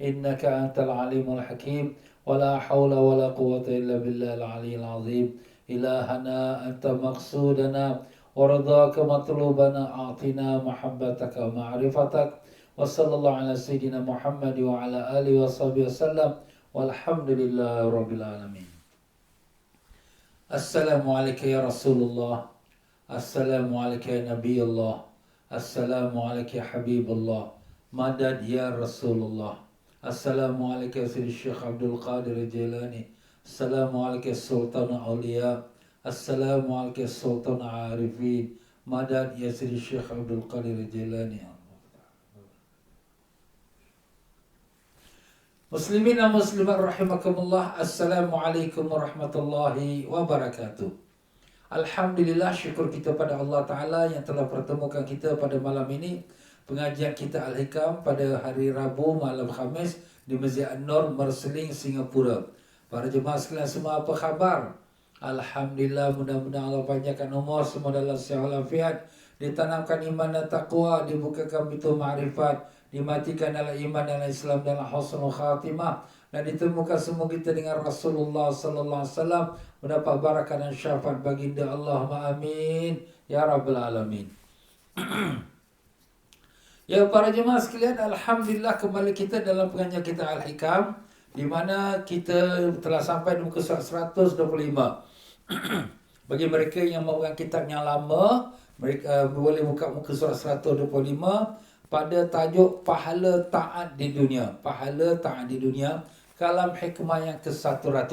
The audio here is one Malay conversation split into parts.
إنك أنت العليم الحكيم ولا حول ولا قوة إلا بالله العلي العظيم إلهنا أنت مقصودنا ورضاك مطلوبنا أعطنا محبتك ومعرفتك وصلى الله على سيدنا محمد وعلى آله وصحبه وسلم والحمد لله رب العالمين. Assalamualaikum ya Rasulullah. Assalamualaikum ya Nabi Allah. Assalamualaikum ya Habibullah. Madad ya Rasulullah. Assalamualaikum ya Sayyidi Syekh Abdul Qadir Jilani. Assalamualaikum ya Sultan Aulia. Assalamualaikum ya Sultan Arifin. Madad ya Sayyidi Syekh Abdul Qadir Jilani. Muslimin dan muslimat rahimakumullah. Assalamualaikum warahmatullahi wabarakatuh. Alhamdulillah, syukur kita pada Allah Ta'ala yang telah pertemukan kita pada malam ini. Pengajian kita Al-Hikam pada hari Rabu malam Khamis di Masjid An-Nur, Marsiling, Singapura. Para jemaah sekalian semua, apa khabar? Alhamdulillah, mudah-mudahan Allah panjangkan umur, semua dalam sihat walafiat, ditanamkan iman dan taqwa, dibukakan pintu ma'rifat, dimatikan dalam iman dalam Islam dalam husnul khatimah, dan ditemukan semua kita dengan Rasulullah sallallahu alaihi wasallam, mendapat barakah dan syafaat baginda. Allahumma amin ya rabbal alamin. Ya para jemaah sekalian, alhamdulillah kembali kita dalam pengajian kita Al-Hikam, di mana kita telah sampai di muka surat 125. Bagi mereka yang memegang kitab yang lama, mereka boleh buka muka surat 125 pada tajuk pahala taat di dunia. Pahala taat di dunia, kalam hikmah yang ke-100.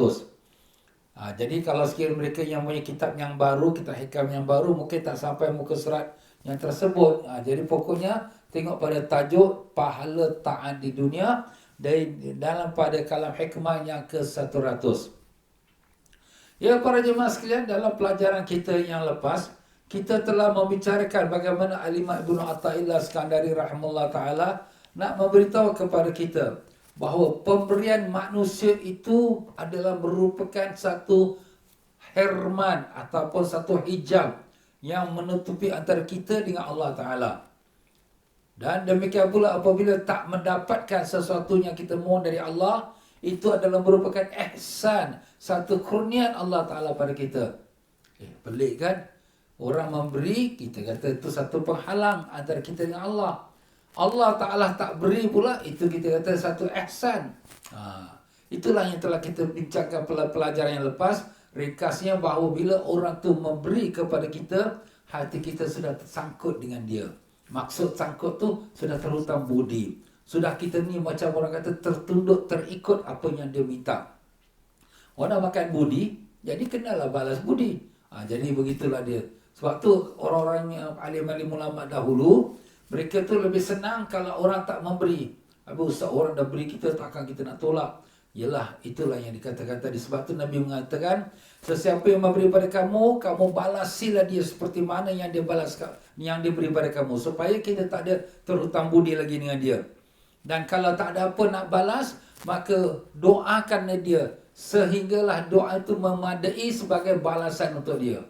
Jadi kalau sekiranya mereka yang punya kitab yang baru, kitab hikam yang baru, mungkin tak sampai muka surat yang tersebut. Jadi pokoknya tengok pada tajuk pahala taat di dunia dari dalam pada kalam hikmah yang ke-100. Ya para jemaah sekalian, dalam pelajaran kita yang lepas, kita telah membicarakan bagaimana Al-Imam Ibnu Athaillah Iskandari rahimahullah ta'ala nak memberitahu kepada kita bahawa pemberian manusia itu adalah merupakan satu herman ataupun satu hijab yang menutupi antara kita dengan Allah Ta'ala. Dan demikian pula apabila tak mendapatkan sesuatu yang kita mohon dari Allah, itu adalah merupakan ihsan, satu kurnian Allah Ta'ala pada kita. Pelik kan? Orang memberi, kita kata itu satu penghalang antara kita dengan Allah. Allah Ta'ala tak beri pula, itu kita kata satu ihsan. Itulah yang telah kita bincangkan pelajaran yang lepas. Ringkasnya bahawa bila orang tu memberi kepada kita, hati kita sudah tersangkut dengan dia. Maksud sangkut tu sudah terhutang budi. Sudah kita ni macam orang kata tertunduk, terikut apa yang dia minta. Orang nak makan budi, jadi kenalah balas budi. Jadi begitulah dia. Sebab tu orang-orang yang alim-alim ulama dahulu, mereka tu lebih senang kalau orang tak memberi. Habis ustaz, orang dah beri kita, takkan kita nak tolak. Yalah, itulah yang dikatakan tadi. Sebab tu Nabi mengatakan, sesiapa yang memberi pada kamu, kamu balasilah dia seperti mana yang dia balas, yang dia beri pada kamu. Supaya kita tak ada terhutang budi lagi dengan dia. Dan kalau tak ada apa nak balas, maka doakanlah dia. Sehinggalah doa itu memadai sebagai balasan untuk dia.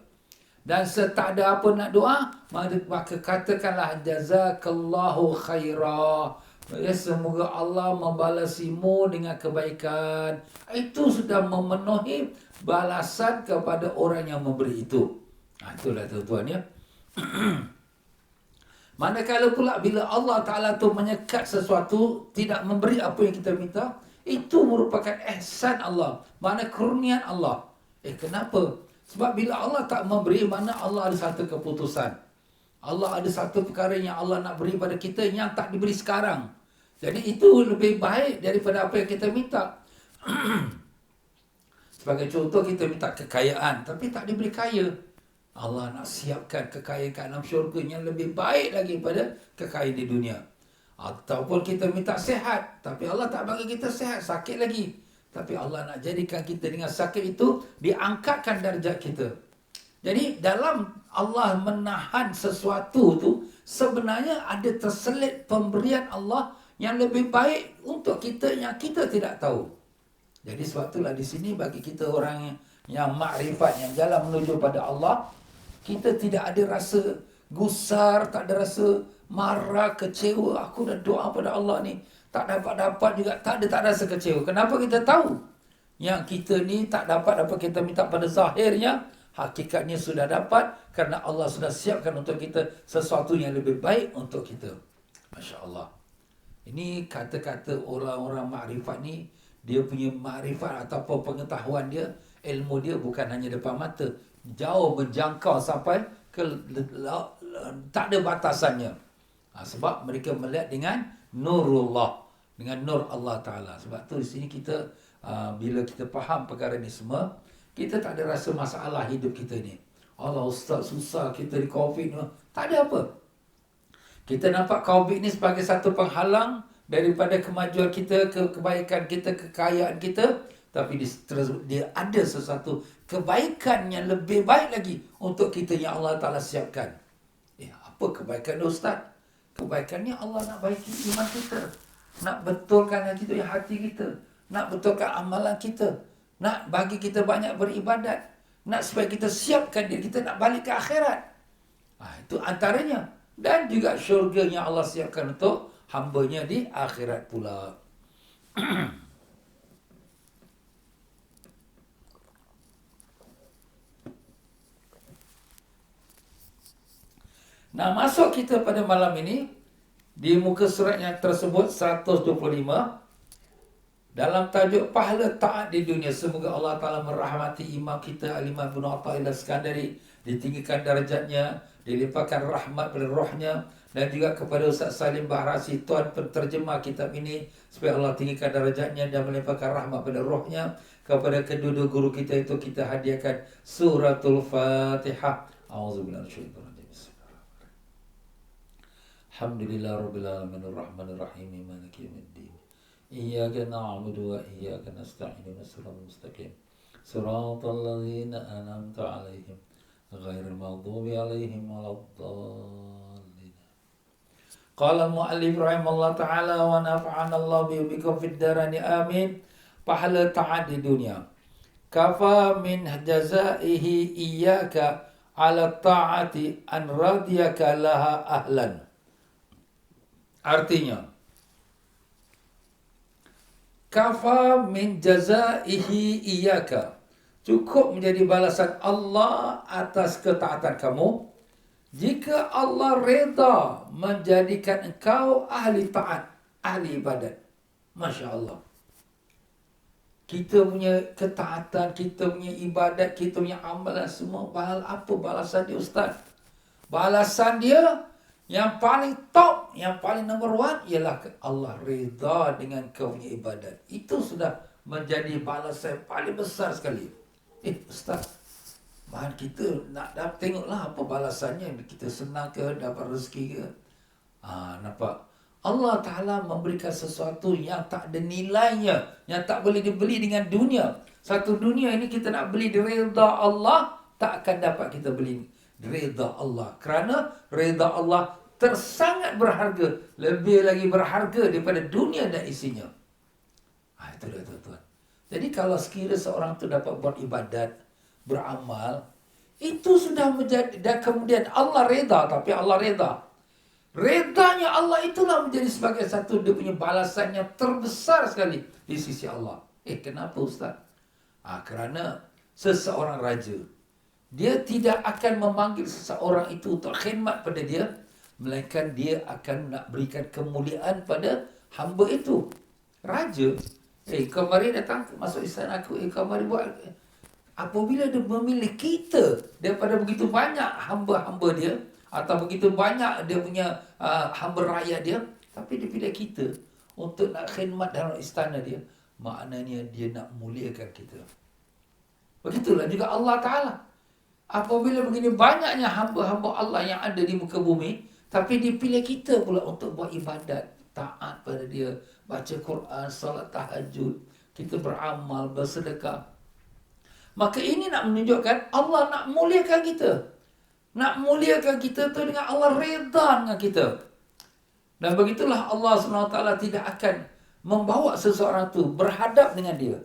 Dan setak ada apa nak doa, maka katakanlah jazakallahu khaira. Ya, semoga Allah membalasimu dengan kebaikan. Itu sudah memenuhi balasan kepada orang yang memberi itu. Itulah tuan-tuan ya. Manakala pula bila Allah Ta'ala tu menyekat sesuatu, tidak memberi apa yang kita minta, itu merupakan ihsan Allah. Mana kurnian Allah. Kenapa? Sebab bila Allah tak memberi, mana Allah ada satu keputusan. Allah ada satu perkara yang Allah nak beri pada kita yang tak diberi sekarang. Jadi itu lebih baik daripada apa yang kita minta. Sebagai contoh, kita minta kekayaan, tapi tak diberi kaya. Allah nak siapkan kekayaan kat dalam syurga yang lebih baik lagi daripada kekayaan di dunia. Ataupun kita minta sihat, tapi Allah tak bagi kita sihat, sakit lagi. Tapi Allah nak jadikan kita dengan sakit itu, diangkatkan darjat kita. Jadi dalam Allah menahan sesuatu tu, sebenarnya ada terselit pemberian Allah yang lebih baik untuk kita yang kita tidak tahu. Jadi sebab itulah di sini bagi kita orang yang makrifat, yang jalan menuju pada Allah, kita tidak ada rasa gusar, tak ada rasa marah, kecewa. Aku dah doa pada Allah ni, Tak dapat-dapat juga, tak ada rasa kecewa. Kenapa kita tahu? Yang kita ni tak dapat apa kita minta pada zahirnya, hakikatnya sudah dapat kerana Allah sudah siapkan untuk kita sesuatu yang lebih baik untuk kita. Masya Allah. Ini kata-kata orang-orang makrifat ni, dia punya makrifat ataupun pengetahuan dia, ilmu dia bukan hanya depan mata, jauh menjangkau sampai ke tak ada batasannya. Sebab mereka melihat dengan nurullah, dengan nur Allah Ta'ala. Sebab tu di sini kita bila kita faham perkara ni semua, kita tak ada rasa masalah hidup kita ni. Allah Ustaz, susah kita di COVID ni. Tak ada apa. Kita nampak COVID ni sebagai satu penghalang daripada kemajuan kita, kebaikan kita, kekayaan kita. Tapi dia ada sesuatu kebaikan yang lebih baik lagi untuk kita yang Allah Ta'ala siapkan. Apa kebaikan dia Ustaz? Kebaikannya Allah nak baiki iman kita. Nak betulkan hati kita. Nak betulkan amalan kita. Nak bagi kita banyak beribadat. Nak supaya kita siapkan diri kita nak balik ke akhirat. Itu antaranya. Dan juga syurga yang Allah siapkan untuk hambanya di akhirat pula. Nah, masuk kita pada malam ini di muka surat yang tersebut 125 dalam tajuk pahala taat di dunia. Semoga Allah Ta'ala merahmati imam kita Al-Imam Ibn Atha'illah Iskandari, ditinggikan darjatnya, dilimpahkan rahmat pada rohnya, dan juga kepada Ustaz Salim Bahrasi, tuan penterjemah kitab ini, supaya Allah tinggikan darjatnya dan melimpahkan rahmat pada rohnya. Kepada kedua-dua guru kita itu kita hadiahkan suratul Fatihah. A'udzubillahi minasyaitonir rajim. Alhamdulillah Rabbil Alamin Ar-Rahman Ar-Rahim Maliki Yawmiddin Iyyaka na'budu wa iyyaka nasta'in Ihdinas mustaqim Siratal ladzina an'amta 'alaihim ghairil maghdubi 'alaihim waladdallin. Qala al-mu'allif rahimallahu ta'ala wa nafa'ana Allah bikum fid darani amin. Pahala taat di dunia. Kafa min jazaihi iyyaka 'ala ta'ati an radiyaka laha ahlan. Artinya, kafa min jazaihi iyyaka, cukup menjadi balasan Allah atas ketaatan kamu jika Allah reda menjadikan engkau ahli taat, ahli ibadat. Masya Allah. Kita punya ketaatan, kita punya ibadat, kita punya amalan semua, apa balasan dia Ustaz? Balasan dia yang paling top, yang paling number one ialah Allah reda dengan kau punya ibadat. Itu sudah menjadi balasan paling besar sekali. Ustaz, bahan kita nak tengoklah apa balasannya. Kita senang ke, dapat rezeki ke? Nampak? Allah Ta'ala memberikan sesuatu yang tak ada nilainya, yang tak boleh dibeli dengan dunia. Satu dunia ini kita nak beli di reda Allah, tak akan dapat kita beli reda Allah. Kerana reda Allah tersangat berharga, lebih lagi berharga daripada dunia dan isinya. Itu dia tuan-tuan. Jadi kalau sekiranya seorang tu dapat buat ibadat, beramal, itu sudah menjadi, dan kemudian Allah reda, tapi Allah reda. Redanya Allah itulah menjadi sebagai satu dia punya balasan yang terbesar sekali di sisi Allah. Kenapa Ustaz? Kerana seseorang raja, dia tidak akan memanggil seseorang itu untuk khidmat pada dia, melainkan dia akan nak berikan kemuliaan pada hamba itu. Raja, kau mari datang masuk istana aku, kau mari buat. Apabila dia memilih kita daripada begitu banyak hamba-hamba dia, atau begitu banyak dia punya hamba rakyat dia, tapi dia pilih kita untuk nak khidmat dalam istana dia, maknanya dia nak muliakan kita. Begitulah juga Allah Ta'ala. Apabila begini banyaknya hamba-hamba Allah yang ada di muka bumi, tapi dipilih kita pula untuk buat ibadat, taat pada dia, baca Quran, salat tahajud, kita beramal, bersedekah. Maka ini nak menunjukkan Allah nak muliakan kita. Nak muliakan kita tu dengan Allah reda dengan kita. Dan begitulah Allah SWT tidak akan membawa seseorang tu berhadap dengan dia.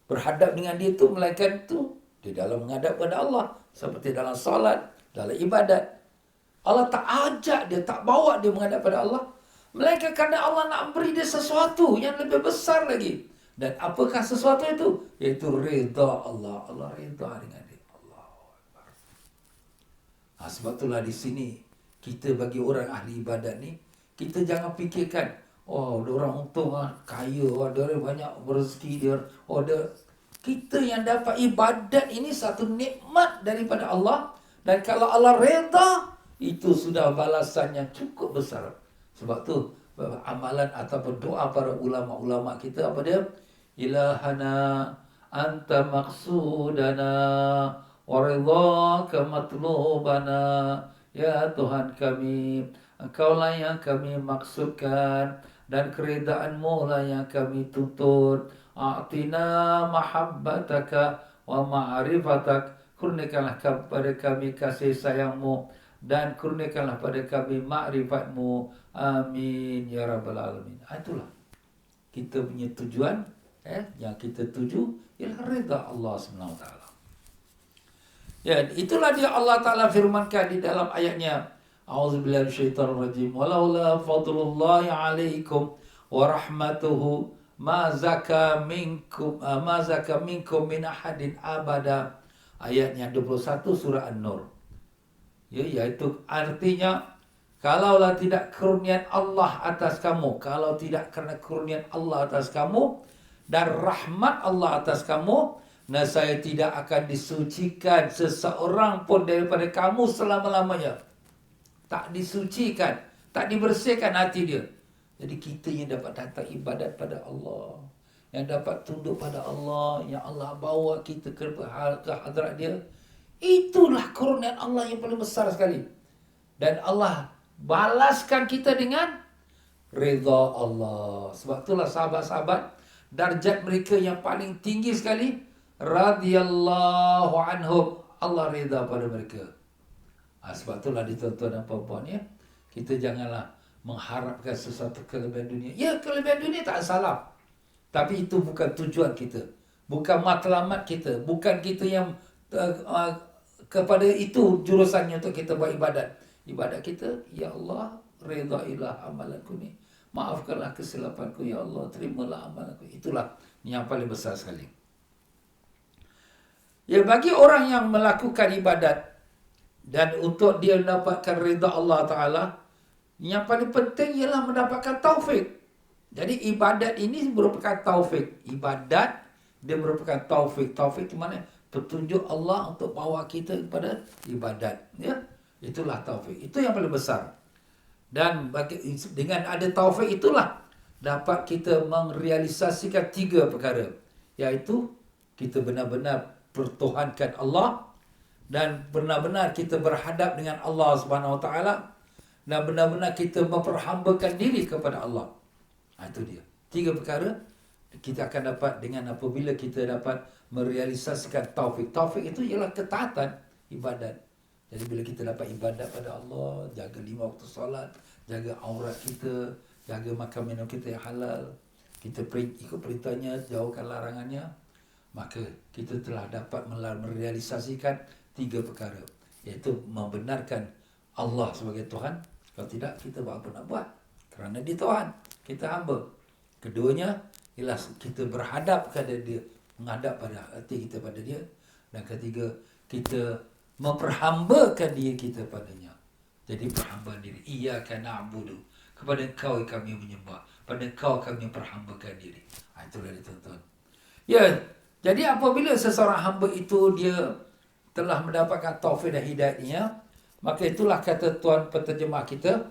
Berhadap dengan dia tu melainkan tu di dalam menghadap kepada Allah, seperti dalam salat, dalam ibadat. Allah tak ajak dia, tak bawa dia menghadap pada Allah, Melainkan kerana Allah nak beri dia sesuatu yang lebih besar lagi. Dan apakah sesuatu itu? Iaitu reda Allah. Allah reda dengan dia. Sebab itulah di sini kita bagi orang ahli ibadat ni, kita jangan fikirkan, oh, dia orang untung kaya, dia orang banyak rezeki dia. Kita yang dapat ibadat ini satu nikmat daripada Allah, dan kalau Allah reda, itu sudah balasan yang cukup besar. Sebab tu amalan ataupun doa para ulama-ulama kita apa dia? Ilahana anta maqsudana wa ridhaka matlubana. Ya Tuhan kami, Engkaulah yang kami maksudkan dan keredaanmu lah yang kami tuntut. A'tina mahabbataka wa ma'rifatak. Kurniakanlah kepada kami kasih sayangmu dan kurniakanlah pada kami ma'rifatmu. Amin ya rabbal alamin. Itulah kita punya tujuan, yang kita tuju ialah reda Allah SWT. Ya, itulah dia Allah Ta'ala firmankan di dalam ayatnya. A'udzubillahi minasyaitonirrajim. Walaula fadlullahi 'alaikum wa rahmatuhu ma zaka minkum min ahadin abada. Ayat yang 21 surah An-Nur. Ya, iaitu artinya, kalaulah tidak kurnian Allah atas kamu, kalau tidak kerana kurnian Allah atas kamu dan rahmat Allah atas kamu, saya tidak akan disucikan seseorang pun daripada kamu selama-lamanya. Tak disucikan, tak dibersihkan hati dia. Jadi kita yang dapat datang ibadat pada Allah, yang dapat tunduk pada Allah, yang Allah bawa kita ke hadrat dia, itulah kurnian Allah yang paling besar sekali. Dan Allah balaskan kita dengan reda Allah. Sebab itulah sahabat-sahabat, darjat mereka yang paling tinggi sekali, radhiyallahu anhum, Allah reda pada mereka. Sebab itulah tuan-tuan dan puan-puan, ya, kita janganlah mengharapkan sesuatu kelebihan dunia. Ya, kelebihan dunia tak salah, tapi itu bukan tujuan kita, bukan matlamat kita, bukan kita yang kepada itu jurusannya untuk kita buat ibadat. Ibadat kita, ya Allah, redailah amalanku ni, maafkanlah kesilapanku, ya Allah, terimalah amalanku. Itulah yang paling besar sekali. Ya, bagi orang yang melakukan ibadat dan untuk dia mendapatkan reda Allah Ta'ala, yang paling penting ialah mendapatkan taufik. Jadi ibadat ini merupakan taufik. Ibadat dia merupakan taufik. Taufik itu mana? Petunjuk Allah untuk bawa kita kepada ibadat. Ya, itulah taufik. Itu yang paling besar. Dan dengan ada taufik itulah dapat kita merealisasikan 3 perkara. Iaitu kita benar-benar pertuhankan Allah, dan benar-benar kita berhadap dengan Allah Subhanahu Wa Taala, dan benar-benar kita memperhambakan diri kepada Allah. Itu dia. 3 perkara kita akan dapat dengan apabila kita dapat merealisasikan taufik. Taufik itu ialah ketaatan ibadat. Jadi bila kita dapat ibadat pada Allah, jaga 5 waktu solat, jaga aurat kita, jaga makan minum kita yang halal, kita ikut perintahnya, jauhkan larangannya, maka kita telah dapat merealisasikan 3 perkara. Iaitu membenarkan Allah sebagai Tuhan. Kalau tidak, kita buat apa nak buat? Kerana dia Tuhan, kita hamba. Keduanya ialah kita berhadap kepada dia, menghadap pada hati kita pada dia. Dan ketiga, kita memperhambakan diri kita padanya. Jadi perhambaan diri. Iyyaka na'budu, kepada Engkau kami menyembah, pada Engkau kami memperhambakan diri. Itulah dia, tuan-tuan. Ya, jadi apabila seseorang hamba itu dia telah mendapatkan taufik dan hidayahnya, maka itulah kata tuan penterjemah kita,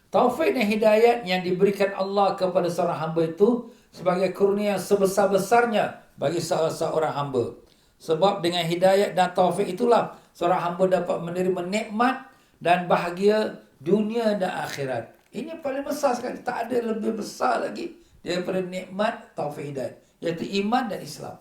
taufik dan hidayat yang diberikan Allah kepada seorang hamba itu sebagai kurnia sebesar-besarnya bagi seorang hamba. Sebab dengan hidayat dan taufik itulah seorang hamba dapat menerima nikmat dan bahagia dunia dan akhirat. Ini paling besar sekali. Tak ada lebih besar lagi daripada nikmat taufik hidayat, iaitu iman dan Islam.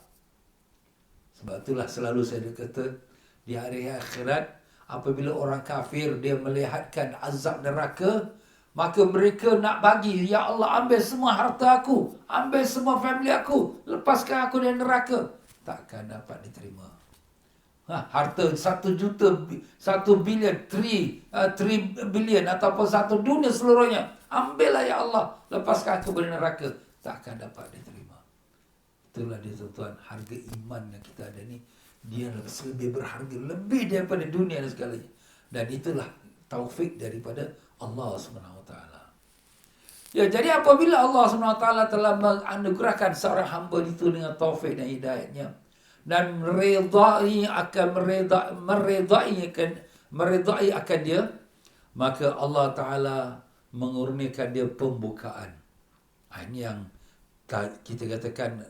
Sebab itulah selalu saya kata, di hari akhirat, apabila orang kafir dia melihatkan azab neraka, maka mereka nak bagi, ya Allah, ambil semua harta aku, ambil semua family aku, lepaskan aku dari neraka. Takkan dapat diterima. Harta 1 juta, 1 bilion, 3 bilion ataupun 1 dunia seluruhnya. Ambillah ya Allah. Lepaskan aku dari neraka. Tak akan dapat diterima. Itulah dia tuan-tuan. Harga iman yang kita ada ni. Dia lebih berharga. Lebih daripada dunia dan segalanya. Dan itulah taufik daripada Allah SWT. Ya, jadi apabila Allah SWT telah menganugerahkan seorang hamba itu dengan taufik dan hidayatnya, dan meredai akan dia, maka Allah Ta'ala mengurniakan dia pembukaan. Ini yang kita katakan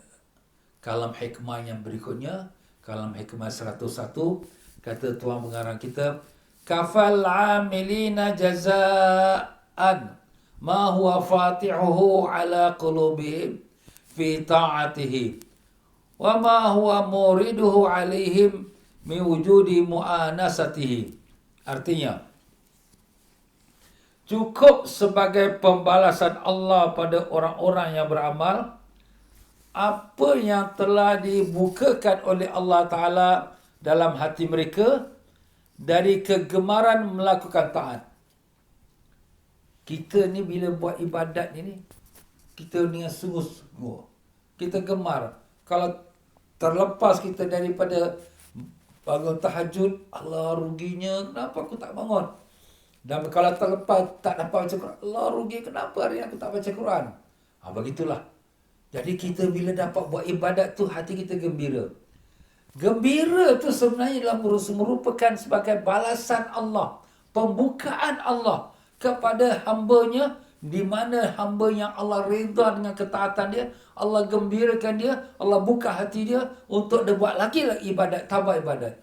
kalam hikmah yang berikutnya, kalam hikmah 101, kata tuan pengarang kita, kafal amilina jazaan ma huwa fatihuhu ala qulubihim fi ta'atihi wa ma huwa muriduhu alaihim min wujudi mu'anasatihi. Artinya, cukup sebagai pembalasan Allah pada orang-orang yang beramal apa yang telah dibukakan oleh Allah Ta'ala dalam hati mereka dari kegemaran melakukan taat. Kita ni bila buat ibadat ni, kita dengan sungguh-sungguh, kita gemar. Kalau terlepas kita daripada bangun tahajud, Allah ruginya, kenapa aku tak bangun? Dan kalau terlepas tak dapat baca Quran, Allah rugi, kenapa hari ni aku tak baca Quran? Begitulah. Jadi kita bila dapat buat ibadat tu, hati kita gembira. Gembira tu sebenarnya adalah merupakan sebagai balasan Allah, pembukaan Allah kepada hambanya, di mana hamba yang Allah redha dengan ketaatan dia, Allah gembirakan dia, Allah buka hati dia untuk dia buat lagi ibadat, tambah ibadat.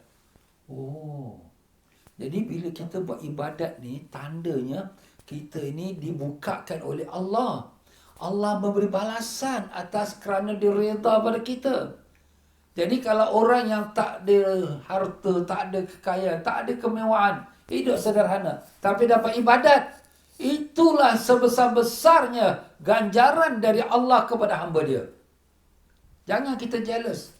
Jadi bila kita buat ibadat ni, tandanya kita ini dibukakan oleh Allah. Allah memberi balasan atas kerana dia redha pada kita. Jadi kalau orang yang tak ada harta, tak ada kekayaan, tak ada kemewahan, hidup sederhana, tapi dapat ibadat, itulah sebesar-besarnya ganjaran dari Allah kepada hamba dia. Jangan kita jealous.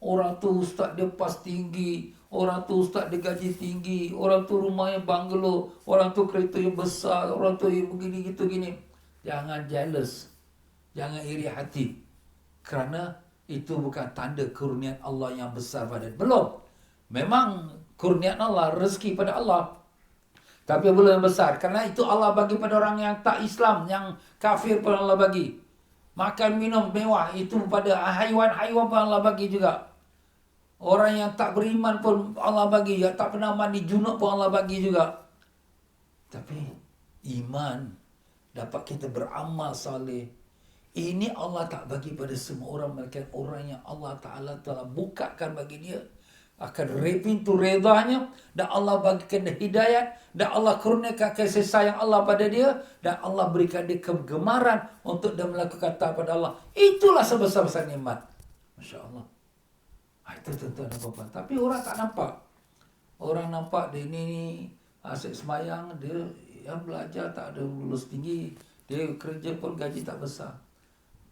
Orang tu ustaz dia pas tinggi, orang tu ustaz dia gaji tinggi, orang tu rumahnya banglo, orang tu kereta yang besar, orang tu yang begini gitu gini. Jangan jealous. Jangan iri hati. Kerana itu bukan tanda kurniaan Allah yang besar pada dia. Belum. Memang kurniaan Allah, rezeki pada Allah. Tapi belum yang besar. Kerana itu Allah bagi pada orang yang tak Islam, yang kafir pun Allah bagi. Makan minum mewah, itu pada haiwan-haiwan pun Allah bagi juga. Orang yang tak beriman pun Allah bagi. Yang tak pernah mandi junub pun Allah bagi juga. Tapi iman, dapat kita beramal saleh, ini Allah tak bagi pada semua orang, melainkan orang yang Allah Ta'ala telah bukakan bagi dia akan pintu redanya, dan Allah bagikan dia hidayat, dan Allah kurniakan kasih sayang Allah pada dia, dan Allah berikan dia kegemaran untuk dia melakukan taat pada Allah. Itulah sebesar-besar nikmat. Masya Allah. Itu tuan-tuan dan puan-puan. Tapi orang tak nampak. Orang nampak dia ni asyik semayang, dia yang belajar tak ada lulus tinggi, dia kerja pun gaji tak besar.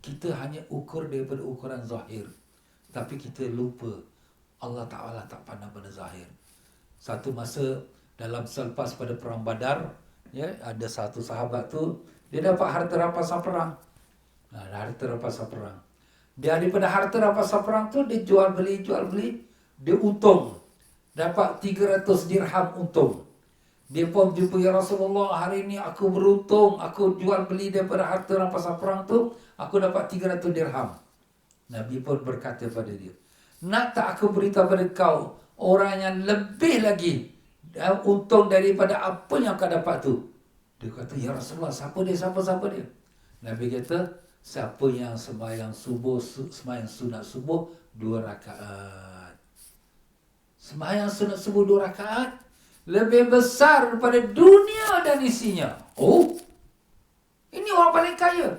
Kita hanya ukur daripada ukuran zahir. Tapi kita lupa Allah Ta'ala tak pandang pada zahir. Satu masa dalam selepas pada perang Badar, ya, ada satu sahabat tu, dia dapat harta rampasan perang. Harta rampasan perang. Daripada harta rampasan perang tu, dia jual beli, dia untung. Dapat 300 dirham untung. Dia pun jumpa, ya Rasulullah, hari ini aku beruntung, aku jual beli daripada harta rampasan perang tu, aku dapat 300 dirham. Nabi pun berkata pada dia, nak tak aku beritahu pada kau orang yang lebih lagi untung daripada apa yang kau dapat tu? Dia kata, ya Rasulullah, siapa dia? Nabi kata, siapa yang sembahyang sunat subuh 2 rakaat. Sembahyang sunat subuh 2 rakaat lebih besar daripada dunia dan isinya. Ini orang paling kaya.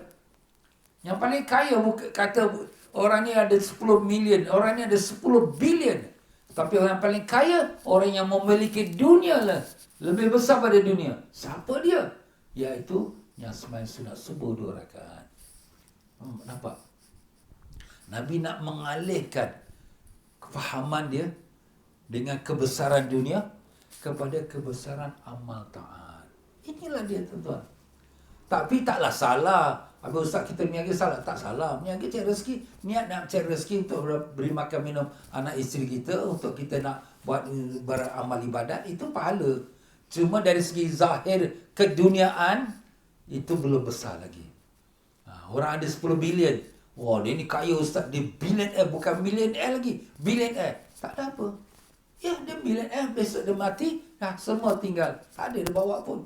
Yang paling kaya kata orang ni ada 10 million, orang ni ada 10 billion. Tapi orang yang paling kaya, orang yang memiliki dunia lah, lebih besar pada dunia. Siapa dia? Iaitu yang sembahyang sunat subuh 2 rakaat. Nampak? Nabi nak mengalihkan kefahaman dia dengan kebesaran dunia kepada kebesaran amal taat. Inilah dia tuan-tuan. Tapi taklah salah. Habis Ustaz kita meniaga salah. Tak salah. Meniaga cari rezeki. Niat nak cari rezeki untuk beri makan minum anak isteri kita. Untuk kita nak buat beramal ibadat. Itu pahala. Cuma dari segi zahir keduniaan, itu belum besar lagi. Orang ada 10 bilion. Wah, dia ni kaya Ustaz. Dia billionaire. Bukan millionaire lagi. Billionaire. Tak ada apa. Ya, dia billionaire. Besok dia mati. Semua tinggal. Tak ada dia bawa pun.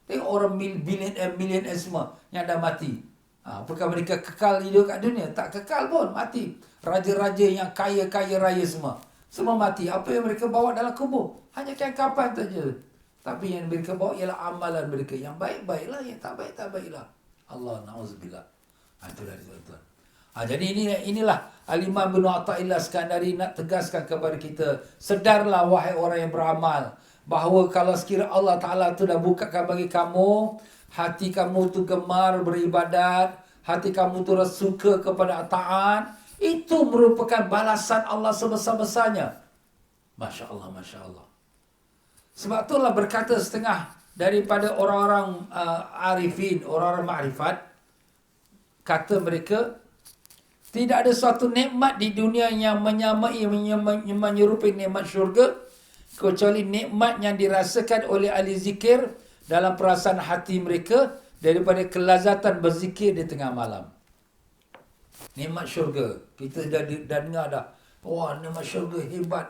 Tengok orang millionaire semua yang dah mati. Apakah mereka kekal hidup kat dunia? Tak kekal pun, mati. Raja-raja yang kaya-kaya raya semua mati. Apa yang mereka bawa dalam kubur? Hanya kain kapan saja. Tapi yang mereka bawa ialah amalan mereka. Yang baik-baiklah, yang tak baik, tak baiklah. Allah na'udzubillah. Itulah tuan-tuan. Jadi inilah Al-Imam bin Athaillah Iskandari nak tegaskan kepada kita. Sedarlah wahai orang yang beramal, bahawa kalau sekiranya Allah Ta'ala tu dah bukakan bagi kamu, hati kamu tu gemar beribadat, hati kamu tu suka kepada taat, itu merupakan balasan Allah sebesar-besarnya. Masya Allah, Masya Allah. Sebab itulah berkata setengah daripada orang-orang arifin, orang-orang ma'rifat, kata mereka, tidak ada suatu nikmat di dunia yang menyamai, menyerupai nikmat syurga, kecuali nikmat yang dirasakan oleh ahli zikir dalam perasaan hati mereka daripada kelazatan berzikir di tengah malam. Nikmat syurga. Kita dah dengar dah. Wah, nikmat syurga hebat.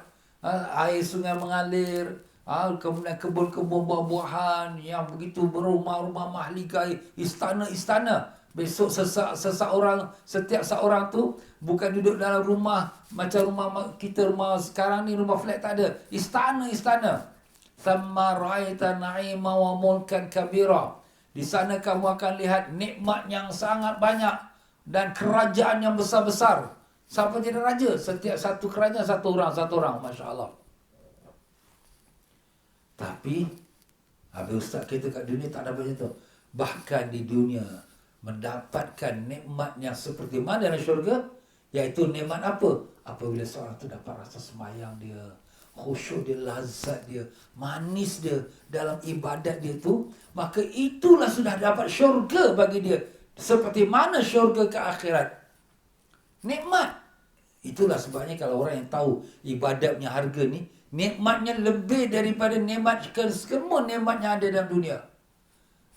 Air sungai mengalir. Kemudian kebun-kebun buah-buahan yang begitu berumah-rumah mahligai. Istana-istana. Besok setiap seorang tu bukan duduk dalam rumah macam rumah kita, rumah sekarang ni, rumah flat tak ada. Istana-istana. Thamma ra'aita na'ima wa mulkan kabira. Di sana kamu akan lihat nikmat yang sangat banyak dan kerajaan yang besar-besar. Siapa jadi raja? Setiap satu kerajaan satu orang. Masya Allah. Tapi habis Ustaz kita kat dunia tak dapat macam tu. Bahkan di dunia mendapatkan nikmat yang seperti mana dalam syurga, iaitu nikmat apa? Apabila seorang tu dapat rasa semayang dia, khusyuk dia, lazat dia, manis dia dalam ibadat dia tu, maka itulah sudah dapat syurga bagi dia. Seperti mana syurga ke akhirat? Nikmat. Itulah sebabnya kalau orang yang tahu ibadat punya harga ni, nikmatnya lebih daripada nikmat semua nikmat yang ada dalam dunia.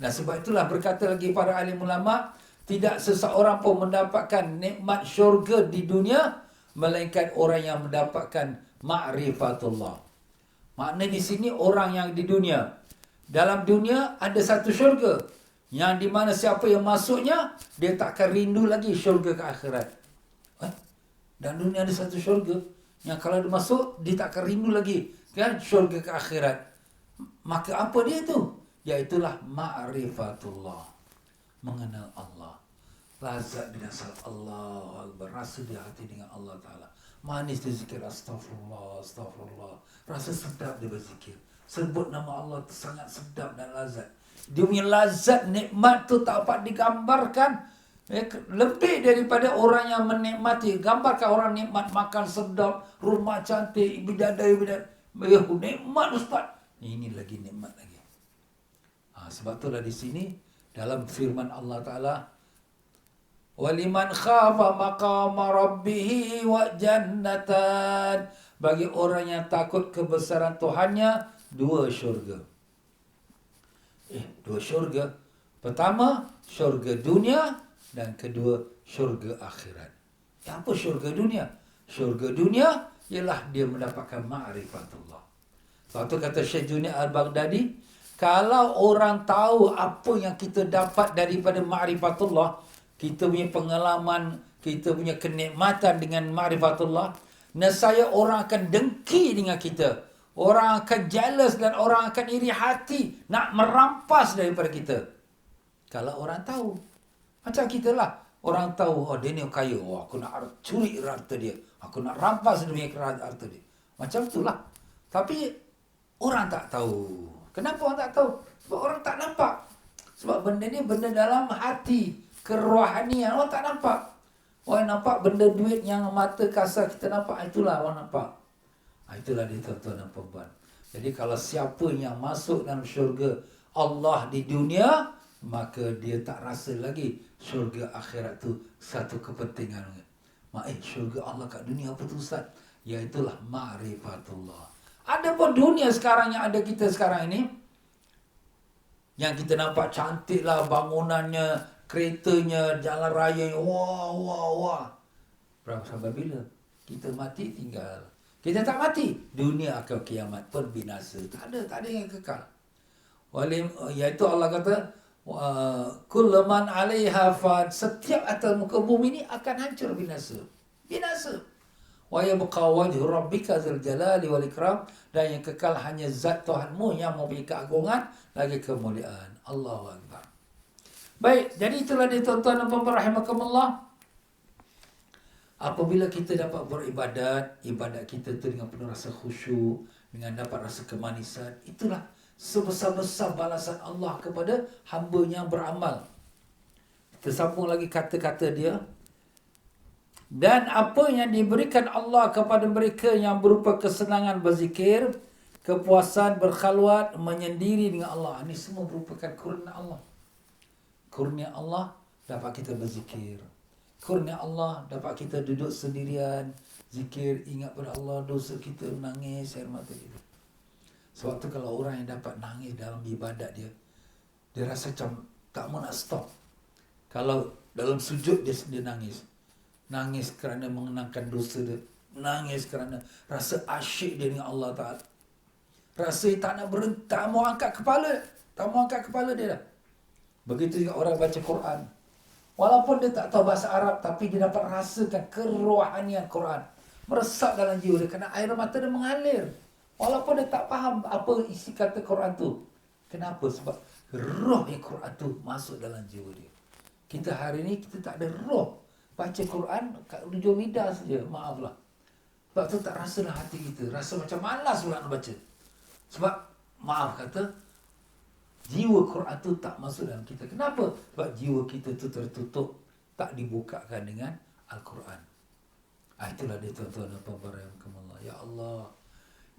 Nah, sebab itulah berkata lagi para alim ulama, tidak seseorang pun mendapatkan nikmat syurga di dunia melainkan orang yang mendapatkan ma'rifatullah. Makna di sini orang yang di dunia. Dalam dunia ada satu syurga yang di mana siapa yang masuknya dia tak akan rindu lagi syurga ke akhirat. Dan dunia ada satu syurga yang kalau dia masuk dia tak akan rindu lagi kan syurga ke akhirat. Maka apa dia tu? Iaitulah ma'rifatullah. Mengenal Allah. Lazat bila salat Allah Akbar. Rasa di hati dengan Allah Ta'ala. Manis dia zikir astagfirullah, astagfirullah. Rasa sedap dia berzikir. Sebut nama Allah tu sangat sedap dan lazat. Dia punya lazat nikmat tu tak dapat digambarkan. Lebih daripada orang yang menikmati. Gambarkan orang nikmat makan sedap, rumah cantik, bidadari. Nikmat Ustaz. Ini lagi nikmat lagi. Sebab itulah di sini dalam firman Allah Ta'ala, waliman khafa maqama rabbih wa jannatan, bagi orang yang takut kebesaran Tuhannya, dua syurga. Dua syurga. Pertama, syurga dunia, dan kedua, syurga akhirat. Apa syurga dunia? Syurga dunia ialah dia mendapatkan ma'rifatullah. Sebab tu kata Syekh Junaid Al-Baghdadi, kalau orang tahu apa yang kita dapat daripada ma'rifatullah, kita punya pengalaman, kita punya kenikmatan dengan ma'rifatullah, nescaya orang akan dengki dengan kita. Orang akan jealous dan orang akan iri hati nak merampas daripada kita. Kalau orang tahu. Macam kita lah. Orang tahu, oh dia ni kaya. Oh, aku nak curi harta dia. Aku nak rampas dia punya harta dia. Macam itulah. Tapi orang tak tahu. Kenapa orang tak tahu? Sebab orang tak nampak. Sebab benda ni benda dalam hati. Kerohanian. Orang tak nampak. Orang nampak benda duit yang mata kasar kita nampak. Itulah orang nampak. Itulah dia tuan-tuan dan puan. Jadi kalau siapa yang masuk dalam syurga Allah di dunia, maka dia tak rasa lagi syurga akhirat tu satu kepentingan. Syurga Allah kat dunia apa tu Ustaz? Iaitulah ma'rifatullah. Ada pun dunia sekarang yang ada kita sekarang ini, yang kita nampak cantik lah bangunannya, keretanya, jalan raya, wah. Berapa sampai bila? Kita mati tinggal. Kita tak mati, dunia akan kiamat pun binasa. Tak ada yang kekal. Iaitu Allah kata, kullu man 'alaiha fan, setiap atas muka bumi ini akan hancur binasa. Wa yabqa wajhu rabbika dzul jalali wal ikram, dan yang kekal hanya zat Tuhanmu yang mempunyai keagungan lagi kemuliaan. Allahu akbar. Baik, jadi itulah dia tuan-tuan dan puan-puan rahimakumullah. Apabila kita dapat beribadat, ibadat kita tu dengan penuh rasa khusyuk, dengan dapat rasa kemanisan, itulah sebesar-besar balasan Allah kepada hamba-Nya beramal. Kita sambung lagi kata-kata dia. Dan apa yang diberikan Allah kepada mereka yang berupa kesenangan berzikir, kepuasan berkhalwat, menyendiri dengan Allah. Ini semua merupakan kurnia Allah. Kurnia Allah dapat kita berzikir. Kurnia Allah dapat kita duduk sendirian, zikir, ingat pada Allah, dosa kita, menangis air mata kita. Sebab tu kalau orang yang dapat nangis dalam ibadat dia rasa macam tak mau nak stop. Kalau dalam sujud dia nangis. Nangis kerana mengenangkan dosa dia. Nangis kerana rasa asyik dia dengan Allah Ta'ala. Rasa tak nak berhenti, tak mau angkat kepala dia dah. Begitu juga orang baca Quran. Walaupun dia tak tahu bahasa Arab, tapi dia dapat rasakan kerohanian Quran. Meresap dalam jiwa dia, kerana air mata dia mengalir. Walaupun dia tak faham apa isi kata Quran tu. Kenapa? Sebab roh yang Quran tu masuk dalam jiwa dia. Kita hari ni, kita tak ada roh. Baca Quran kat hujung lidah saja, maaflah. Sebab tu tak rasalah hati kita. Rasa macam malas pula nak baca. Sebab, maaf kata, jiwa Quran tu tak masuk dalam kita. Kenapa? Sebab jiwa kita tu tertutup, tak dibukakan dengan Al-Quran. Itulah dia tuan-tuan dan puan-puan rahimakumullah. Ya Allah,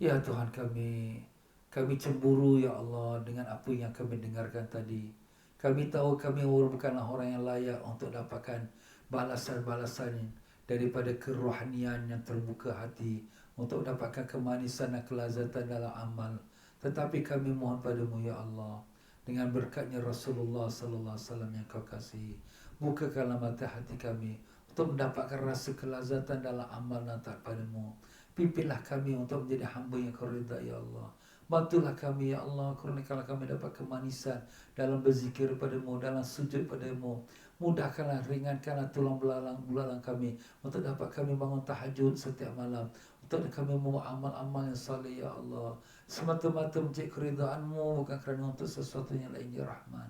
ya Tuhan kami cemburu ya Allah dengan apa yang kami dengarkan tadi. Kami tahu kami bukanlah orang yang layak untuk dapatkan balasan-balasan daripada kerohanian yang terbuka hati, untuk dapatkan kemanisan dan kelazatan dalam amal. Tetapi kami mohon padamu ya Allah, dengan berkatnya Rasulullah sallallahu alaihi wasallam yang kau kasihi, bukakanlah mata hati kami untuk mendapatkan rasa kelazatan dalam amal dan taat padamu. Pimpinlah kami untuk menjadi hamba yang kau ridha ya Allah. Bantulah kami ya Allah, kurniakanlah kami dapat kemanisan dalam berzikir padamu, dalam sujud padamu. Mudahkanlah, ringankanlah tulang belalang kami untuk dapat kami bangun tahajud setiap malam, untuk kami membuat amal-amal yang saleh ya Allah, semata-mata mencari keridhaan-Mu, bukan kerana untuk sesuatu yang lain ya Rahman.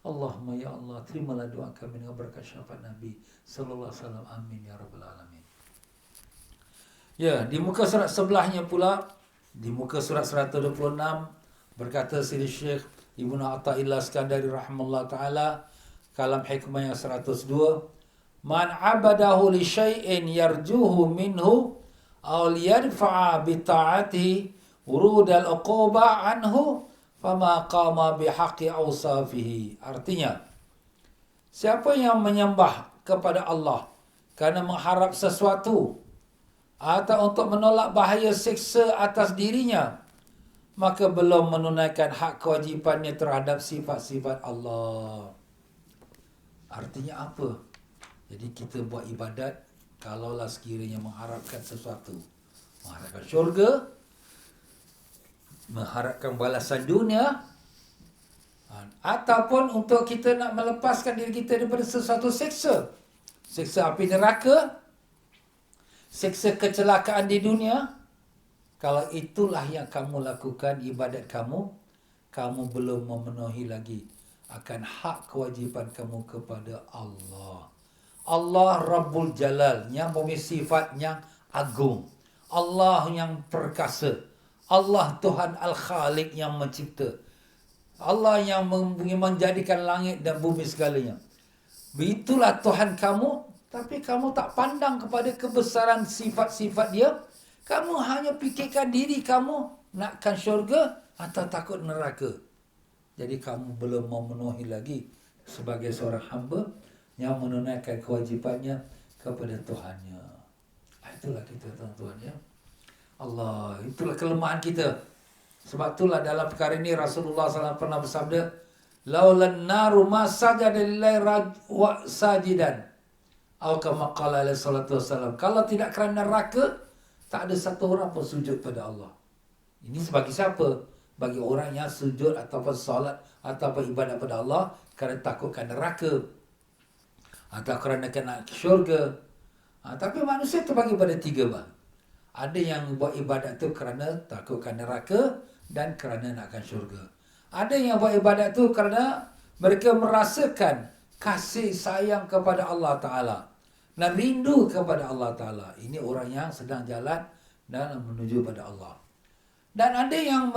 Allahumma ya Allah, terimalah doa kami dengan berkat syafaat Nabi sallallahu alaihi wasallam. Amin ya rabbal alamin. Ya, di muka surat sebelahnya pula, di muka surat 126, berkata Sidi Syekh Ibnu Athaillah Iskandari rahimahullah ta'ala, kalam hikmah yang 102, man abadahu li syai'in yarjuhu minhu aw liyadfa'a bi ta'ati urudal uquba anhu fama qama bi haqqi awsafihi. Artinya, siapa yang menyembah kepada Allah kerana mengharap sesuatu atau untuk menolak bahaya siksa atas dirinya, maka belum menunaikan hak kewajipannya terhadap sifat-sifat Allah. Artinya apa? Jadi kita buat ibadat kalaulah sekiranya mengharapkan sesuatu, mengharapkan syurga, mengharapkan balasan dunia, ataupun untuk kita nak melepaskan diri kita daripada sesuatu siksa, siksa api neraka, siksa kecelakaan di dunia. Kalau itulah yang kamu lakukan ibadat kamu belum memenuhi lagi akan hak kewajipan kamu kepada Allah. Allah Rabbul Jalal, yang mempunyai sifat yang agung. Allah yang perkasa. Allah Tuhan Al-Khaliq yang mencipta. Allah yang menjadikan langit dan bumi segalanya. Itulah Tuhan kamu, tapi kamu tak pandang kepada kebesaran sifat-sifat dia. Kamu hanya fikirkan diri kamu nakkan syurga atau takut neraka. Jadi kamu belum memenuhi lagi sebagai seorang hamba yang menunaikan kewajipannya kepada Tuhannya. Itulah kita tuan-tuan ya. Allah, itulah kelemahan kita. Sebab itulah dalam perkara ini Rasulullah SAW pernah bersabda, laulan naru ma sajada lillahi wa sajidan. Atau kama qala alaihi salatu wassalam. Kalau tidak kerana neraka, tak ada satu orang pun sujud pada Allah. Ini sebagai siapa? Bagi orang yang sujud ataupun solat ataupun ibadat pada Allah kerana takutkan neraka atau kerana kena syurga. Tapi manusia terbagi pada tiga bang. Ada yang buat ibadat tu kerana takutkan neraka dan kerana nakkan syurga. Ada yang buat ibadat tu kerana mereka merasakan kasih sayang kepada Allah Ta'ala dan rindu kepada Allah Ta'ala. Ini orang yang sedang jalan dan menuju pada Allah. Dan ada yang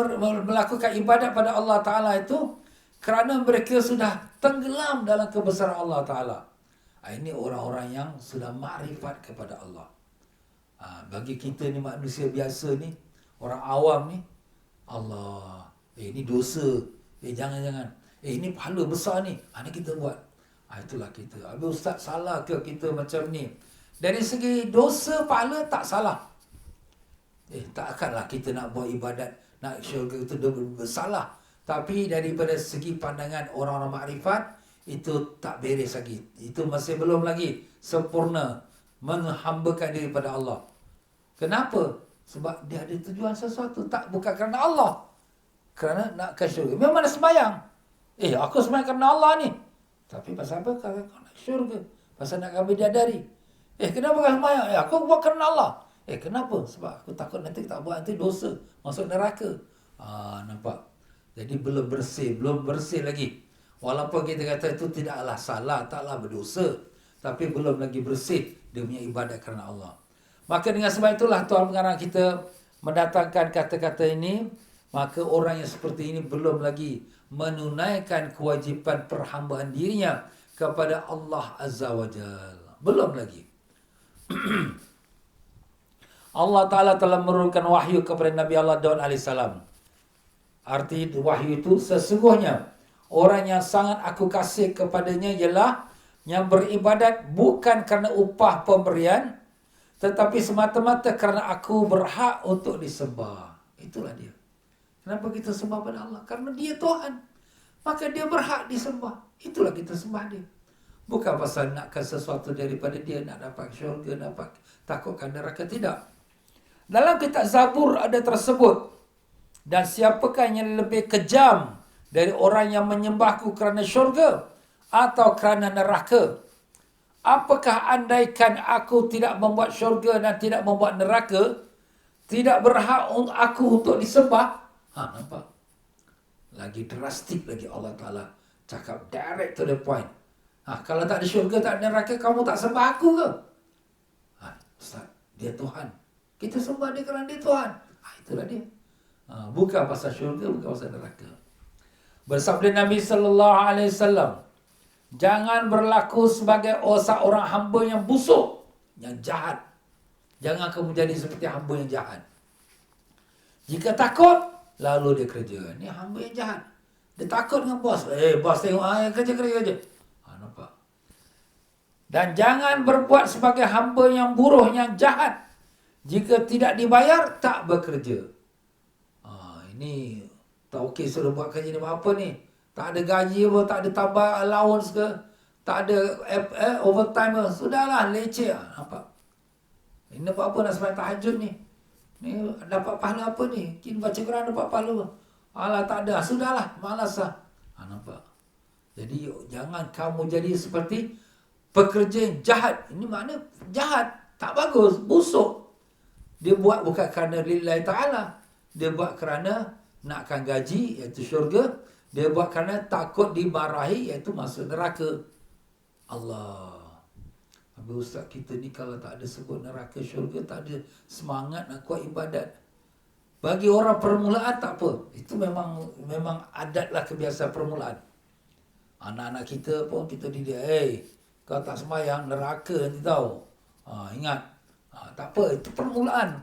melakukan ibadat pada Allah Ta'ala itu kerana mereka sudah tenggelam dalam kebesaran Allah Ta'ala. Ini orang-orang yang sudah makrifat kepada Allah. Bagi kita ni manusia biasa ni, orang awam ni, Allah, ini dosa, jangan-jangan, ini pahala besar ni, ini kita buat. Itulah kita. Habis ustaz salah ke kita macam ni? Dari segi dosa pahala tak salah. Takkanlah kita nak buat ibadat, nak syurga itu bersalah. Tapi daripada segi pandangan orang-orang makrifat, itu tak beres lagi. Itu masih belum lagi sempurna menghambakan diri pada Allah. Kenapa? Sebab dia ada tujuan sesuatu. Tak, bukan kerana Allah. Kerana nak ke syurga. Memang nak sembahyang. Aku sembahyang kerana Allah ni. Tapi pasal apa? Kerana nak syurga. Pasal nak kami bidadari. Kenapa kau sembahyang? Aku buat kerana Allah. Kenapa? Sebab aku takut nanti tak buat, nanti dosa. Masuk neraka. Nampak? Jadi belum bersih lagi. Walaupun kita kata itu tidaklah salah, taklah berdosa. Tapi belum lagi bersih dia punya ibadat kerana Allah. Maka dengan sebab itulah Tuhan pengarang kita mendatangkan kata-kata ini. Maka orang yang seperti ini belum lagi menunaikan kewajipan perhambaan dirinya kepada Allah Azza wa Jalla. Belum lagi. Allah Ta'ala telah menurunkan wahyu kepada Nabi Allah Daud AS. Arti wahyu itu, sesungguhnya orang yang sangat aku kasih kepadanya ialah yang beribadat bukan kerana upah pemberian, tetapi semata-mata kerana aku berhak untuk disembah. Itulah dia. Kenapa kita sembah pada Allah? Karena dia Tuhan. Maka dia berhak disembah. Itulah kita sembah dia. Bukan pasal nakkan sesuatu daripada dia, nak dapat syurga, dapat takutkan neraka. Tidak. Dalam kitab Zabur ada tersebut, dan siapakah yang lebih kejam dari orang yang menyembahku kerana syurga atau kerana neraka? Apakah andaikan aku tidak membuat syurga dan tidak membuat neraka, tidak berhak aku untuk disembah? Nampak? Lagi drastik lagi Allah Ta'ala cakap direct to the point. Kalau tak ada syurga, tak ada neraka, kamu tak sembah aku ke? Ustaz, dia Tuhan. Kita sembah dia kerana dia Tuhan. Itulah dia. Bukan pasal syurga, bukan pasal neraka. Bersabda Nabi SAW, jangan berlaku sebagai seorang hamba yang busuk, yang jahat. Jangan kamu jadi seperti hamba yang jahat. Jika takut, lalu dia kerja. Ini hamba yang jahat. Dia takut dengan bos. Bos tengok, kerja. Nampak? Dan jangan berbuat sebagai hamba yang buruh, yang jahat. Jika tidak dibayar, tak bekerja. Ini tak okey suruh buat kerja ni apa ni? Tak ada gaji apa, tak ada tambah allowance ke, tak ada overtime ke. Sudahlah, leceh. Nampak? Ini apa nak sembahyang tahajud ni? Ni dapat pahala apa ni? Kini baca Quran dapat pahala. Alah, tak ada. Sudahlah, malas lah. Nampak? Jadi jangan kamu jadi seperti pekerja yang jahat. Ini makna jahat. Tak bagus, busuk. Dia buat bukan kerana lillahi ta'ala. Dia buat kerana nakkan gaji, iaitu syurga. Dia buat kerana takut dimarahi, iaitu masuk neraka. Allah. Habis ustaz kita ni kalau tak ada sebut neraka, syurga, tak ada semangat nak kuat ibadat. Bagi orang permulaan tak apa. Itu memang adatlah kebiasaan permulaan. Anak-anak kita pun kita didik, kau tak sembahyang, neraka nanti tahu. Ingat. Tak apa, itu permulaan.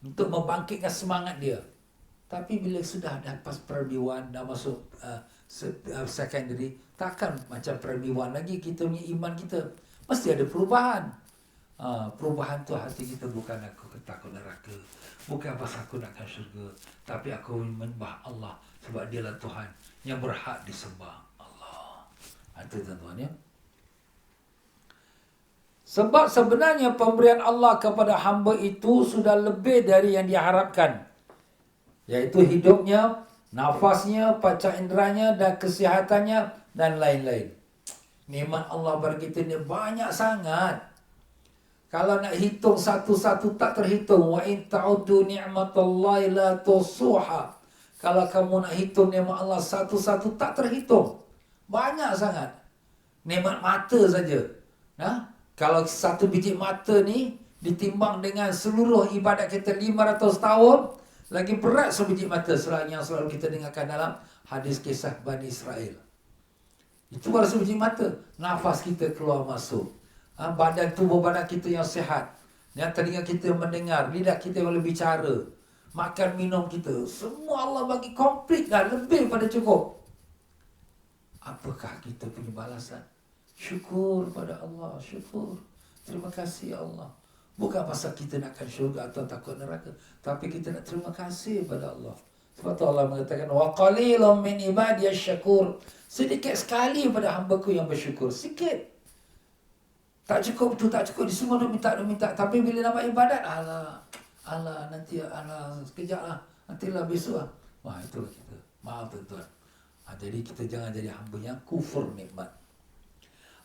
untuk membangkitkan semangat dia. Tapi bila sudah dapat primary one, dah masuk secondary, takkan macam primary one lagi. Kita punya iman kita mesti ada perubahan. Perubahan tu hati kita bukan aku takut neraka, bukan pasal aku nakkan syurga, tapi aku menyembah Allah sebab dialah Tuhan yang berhak disembah. Allah. Itu tuan-tuan ya. Sebab sebenarnya pemberian Allah kepada hamba itu sudah lebih dari yang diharapkan, iaitu hidupnya, nafasnya, panca inderanya dan kesihatannya dan lain-lain. Nikmat Allah bagi kita ni banyak sangat. Kalau nak hitung satu-satu tak terhitung. Wa in ta'uddu ni'matallahi la tusuha. Kalau kamu nak hitung nikmat Allah satu-satu tak terhitung. Banyak sangat. Nikmat mata saja. Kalau satu biji mata ni ditimbang dengan seluruh ibadat kita 500 tahun, lagi berat sebiji mata yang selalu kita dengarkan dalam hadis kisah Bani Israel. Itu baru sebiji mata. Nafas kita keluar masuk. Tubuh badan kita yang sihat, yang telinga kita mendengar, lidah kita yang berbicara, makan minum kita, semua Allah bagi komplit dah, lebih pada cukup. Apakah kita punya balasan? Syukur pada Allah, syukur. Terima kasih ya Allah. Bukan pasal kita nakkan syurga atau takut neraka, tapi kita nak terima kasih pada Allah. Sebab tu Allah mengatakan wa qalilun min ibadiyasy syakur. Sedikit sekali pada hamba-Ku yang bersyukur. Sikit. Tak cukup tu, tak cukup. Dia semua dah minta. Tapi bila nak buat ibadat, alah, nanti, sekejap lah. Nantilah besok lah. Wah, itulah kita. Maaf tuan-tuan. Jadi kita jangan jadi hamba yang kufur nikmat.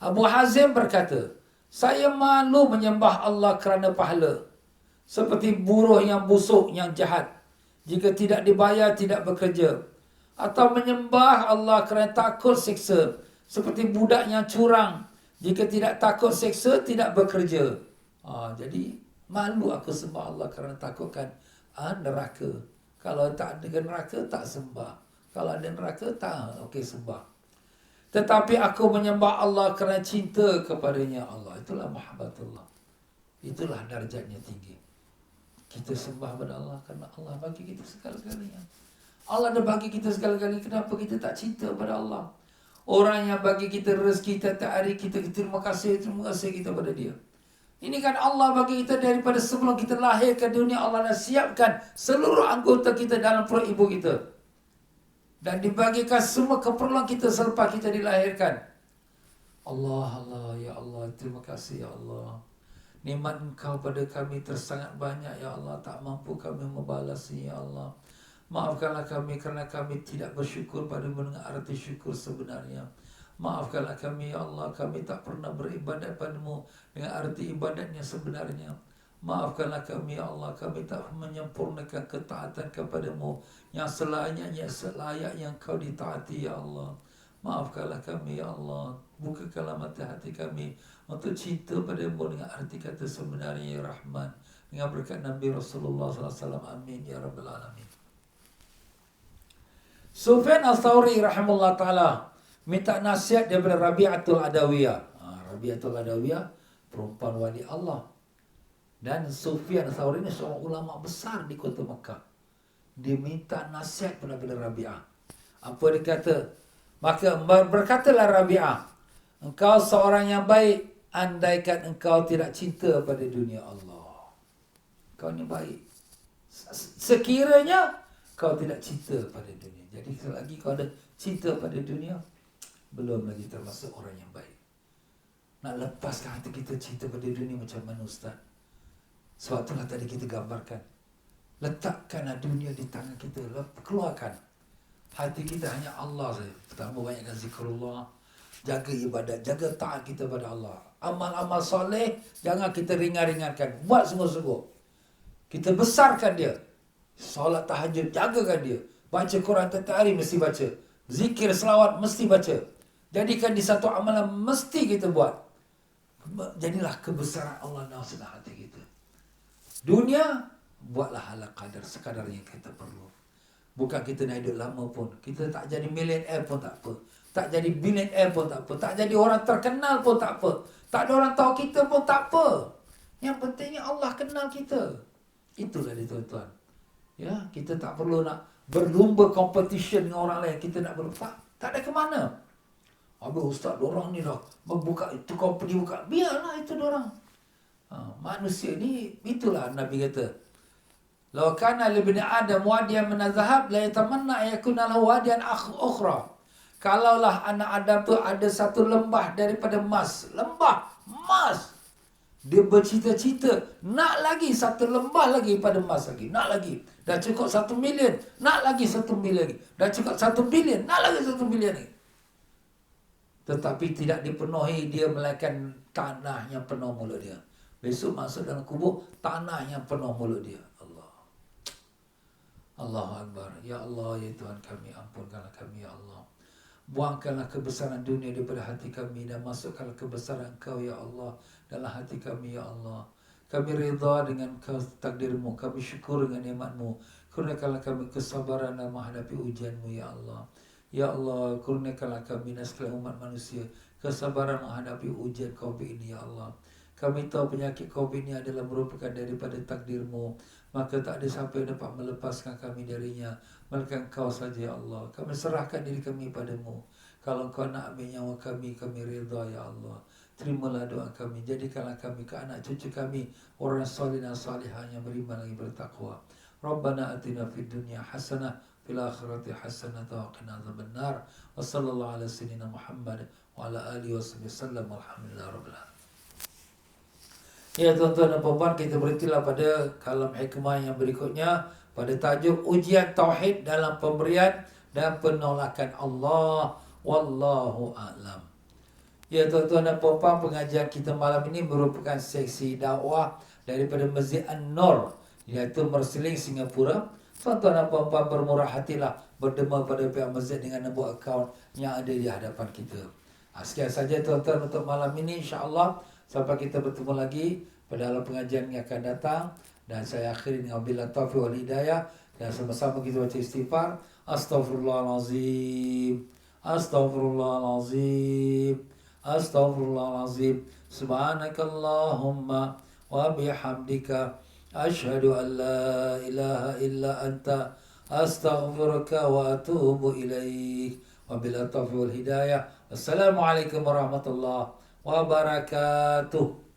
Abu Hazim berkata, saya malu menyembah Allah kerana pahala. Seperti buruh yang busuk, yang jahat. Jika tidak dibayar, tidak bekerja. Atau menyembah Allah kerana takut siksa. Seperti budak yang curang. Jika tidak takut seksa, tidak bekerja. Jadi, malu aku sembah Allah kerana takutkan neraka. Kalau tak ada neraka, tak sembah. Kalau ada neraka, tak sembah. Tetapi aku menyembah Allah kerana cinta kepadanya Allah. Itulah mahabbatullah. Itulah darjatnya tinggi. Kita sembah pada Allah kerana Allah bagi kita segala-galanya. Allah dah bagi kita segala-galanya. Kenapa kita tak cinta pada Allah? Orang yang bagi kita rezeki tiap hari, kita terima kasih kita pada dia. Ini kan Allah bagi kita daripada sebelum kita lahir ke dunia. Allah dah siapkan seluruh anggota kita dalam perut ibu kita. Dan dibagikan semua keperluan kita selepas kita dilahirkan. Allah, ya Allah, terima kasih ya Allah. Nikmat Engkau pada kami tersangat banyak ya Allah. Tak mampu kami membalasnya ya Allah. Maafkanlah kami kerana kami tidak bersyukur padamu dengan arti syukur sebenarnya. Maafkanlah kami ya Allah, kami tak pernah beribadat padamu dengan arti ibadatnya sebenarnya. Maafkanlah kami ya Allah, kami tak menyempurnakan ketaatan kepadamu yang selayaknya yang kau ditaati ya Allah. Maafkanlah kami ya Allah, bukakanlah mata hati kami untuk cinta padamu dengan arti kata sebenarnya ya Rahman. Dengan berkat Nabi Rasulullah SAW. Amin ya Rabbal Alamin. Sufyan Ats-Tsauri rahimahullah ta'ala minta nasihat daripada Rabi'atul Adawiyah. Rabi'atul Adawiyah perempuan wali Allah. Dan Sufyan Ats-Tsauri ini seorang ulama besar di kota Mekah. Dia minta nasihat kepada Rabi'ah. Apa dia kata? Maka berkatalah Rabi'ah, engkau seorang yang baik andaikan engkau tidak cinta pada dunia Allah. Kau ni baik. Sekiranya kau tidak cinta pada dunia. Jadi selagi kau ada cinta pada dunia, belum lagi termasuk orang yang baik. Nak lepaskan hati kita cinta pada dunia macam mana Ustaz? Sebab itulah tadi kita gambarkan. Letakkanlah dunia di tangan kita. Keluarkan. Hati kita hanya Allah saja. Pertama, banyakkan zikrullah. Jaga ibadat. Jaga taat kita pada Allah. Amal-amal soleh, jangan kita ringan-ringankan. Buat sungguh-sungguh. Kita besarkan dia. Solat tahajud, jagakan dia. Baca Quran setiap hari mesti baca. Zikir, selawat mesti baca. Jadikan di satu amalan mesti kita buat. Jadilah kebesaran Allah dalam senang hati kita. Dunia, buatlah ala qadar, sekadar yang kita perlu. Bukan kita nak hidup lama pun. Kita tak jadi millionaire pun tak apa. Tak jadi billionaire pun tak apa. Tak jadi orang terkenal pun tak apa. Tak ada orang tahu kita pun tak apa. Yang pentingnya Allah kenal kita. Itulah dia tuan-tuan. Ya, kita tak perlu nak berlumba competition dengan orang lain. Kita nak tak ada ke mana. Aduh ustaz, dorang ni dah membuka itu company buka. Biarlah itu dorang. Manusia ni, itulah Nabi kata. Law kana li bani Adam wadiyan min az-zahab la yatamanna yakuna lahu wadiyan ukhra. Kalaulah anak Adam tu ada satu lembah daripada emas, lembah emas, dia bercita-cita nak lagi satu lembah lagi pada emas lagi, nak lagi. Dah cukup 1 million, nak lagi 1 million lagi. Dah cukup 1 billion, nak lagi 1 billion lagi. Tetapi tidak dipenuhi, dia melainkan tanah yang penuh mulut dia. Besok masuk dalam kubur, tanah yang penuh mulut dia. Allahu Akbar. Ya Allah, ya Tuhan kami, ampunkanlah kami, ya Allah. Buangkanlah kebesaran dunia daripada hati kami dan masukkanlah kebesaran Engkau, ya Allah, dalam hati kami, ya Allah. Kami redha dengan takdir-Mu, kami syukur dengan nikmat-Mu. Kurniakanlah kami kesabaran dalam menghadapi ujian-Mu, ya Allah. Ya Allah, kurniakanlah kami dan segala umat manusia kesabaran menghadapi ujian COVID ini, ya Allah. Kami tahu penyakit COVID ini adalah merupakan daripada takdir-Mu. Maka tak ada siapa yang dapat melepaskan kami darinya, melainkan Engkau saja, ya Allah. Kami serahkan diri kami padamu. Kalau Engkau nak ambil nyawa kami, kami redha, ya Allah. Terimalah doa kami. Jadikanlah kami ke anak cucu kami orang soleh dan salihah yang beriman lagi bertakwa. Rabbana atina fid dunya hasanah, fil akhirati hasanah, wa qina adzabannar. Wa sallallahu ala sayyidina Muhammad wa ala alihi wasallam. Alhamdulillah rabbil alamin. Ya tuan-tuan dan puan-puan, kita berhentilah pada kalam hikmah yang berikutnya pada tajuk ujian tauhid dalam pemberian dan penolakan Allah. Wallahu a'lam. Ya tuan-tuan dan puan-puan, pengajian kita malam ini merupakan seksi dakwah daripada Masjid An-Nur, iaitu Marsiling, Singapura. Tuan-tuan dan puan-puan bermurah hatilah berderma pada pihak masjid dengan nombor akaun yang ada di hadapan kita. Sekian saja tuan-tuan untuk malam ini, insya-Allah. Sampai kita bertemu lagi pada dalam pengajian yang akan datang. Dan saya akhiri dengan wabillahi taufiq wal hidayah. Dan sama-sama kita baca istighfar. Astaghfirullahalazim. Astaghfirullahalazim. Astaghfirullahalazim. Subhanakallahumma wa bihamdika asyhadu an la ilaha illa anta astaghfiruka wa atubu ilaik. Wabillahi taufiq wal hidayah. Wassalamualaikum warahmatullahi wabarakatuh.